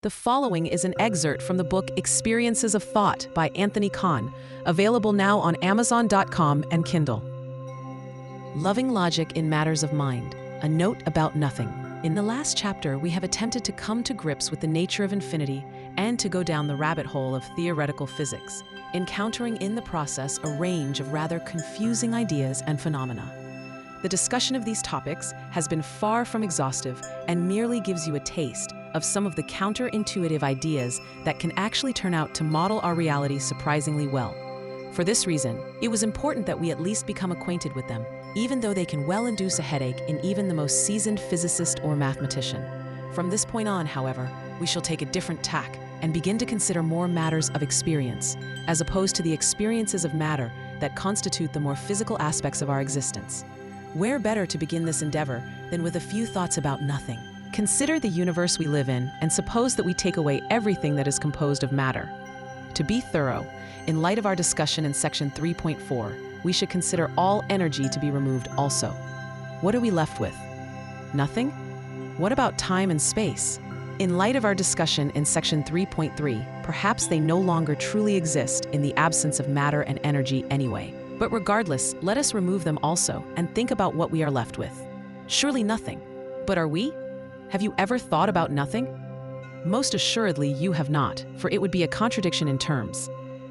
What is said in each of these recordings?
The following is an excerpt from the book Experiences of Thought by Anthony Kahn, available now on Amazon.com and Kindle. Loving Logic in Matters of Mind, a note about nothing. In the last chapter, we have attempted to come to grips with the nature of infinity and to go down the rabbit hole of theoretical physics, encountering in the process a range of rather confusing ideas and phenomena. The discussion of these topics has been far from exhaustive and merely gives you a taste of some of the counterintuitive ideas that can actually turn out to model our reality surprisingly well. For this reason, it was important that we at least become acquainted with them, even though they can well induce a headache in even the most seasoned physicist or mathematician. From this point on, however, we shall take a different tack and begin to consider more matters of experience, as opposed to the experiences of matter that constitute the more physical aspects of our existence. Where better to begin this endeavor than with a few thoughts about nothing? Consider the universe we live in and suppose that we take away everything that is composed of matter. To be thorough, in light of our discussion in section 3.4, we should consider all energy to be removed also. What are we left with? Nothing? What about time and space? In light of our discussion in section 3.3, perhaps they no longer truly exist in the absence of matter and energy anyway. But regardless, let us remove them also and think about what we are left with. Surely nothing. But are we? Have you ever thought about nothing? Most assuredly you have not, for it would be a contradiction in terms.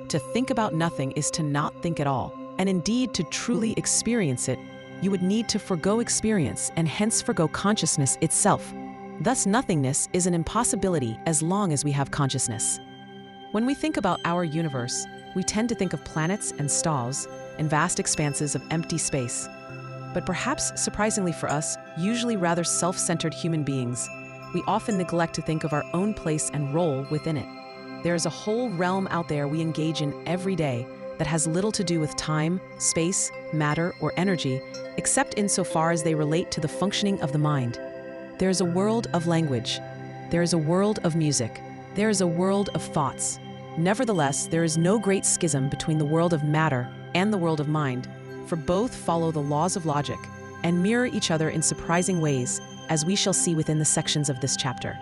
To think about nothing is to not think at all, and indeed to truly experience it, you would need to forgo experience and hence forgo consciousness itself. Thus nothingness is an impossibility as long as we have consciousness. When we think about our universe, we tend to think of planets and stars and vast expanses of empty space. But perhaps surprisingly for us, usually rather self-centered human beings, we often neglect to think of our own place and role within it. There is a whole realm out there we engage in every day that has little to do with time, space, matter, or energy, except insofar as they relate to the functioning of the mind. There is a world of language. There is a world of music. There is a world of thoughts. Nevertheless, there is no great schism between the world of matter and the world of mind, for both follow the laws of logic and mirror each other in surprising ways, as we shall see within the sections of this chapter.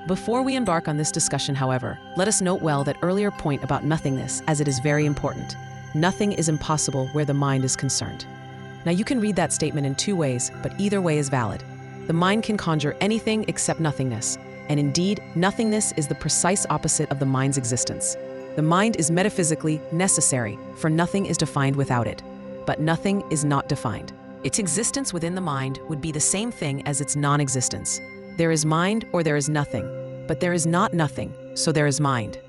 Before we embark on this discussion, however, let us note well that earlier point about nothingness, as it is very important. Nothing is impossible where the mind is concerned. Now you can read that statement in two ways, but either way is valid. The mind can conjure anything except nothingness, and indeed, nothingness is the precise opposite of the mind's existence. The mind is metaphysically necessary, for nothing is defined without it. But nothing is not defined. Its existence within the mind would be the same thing as its non-existence. There is mind or there is nothing, but there is not nothing, so there is mind.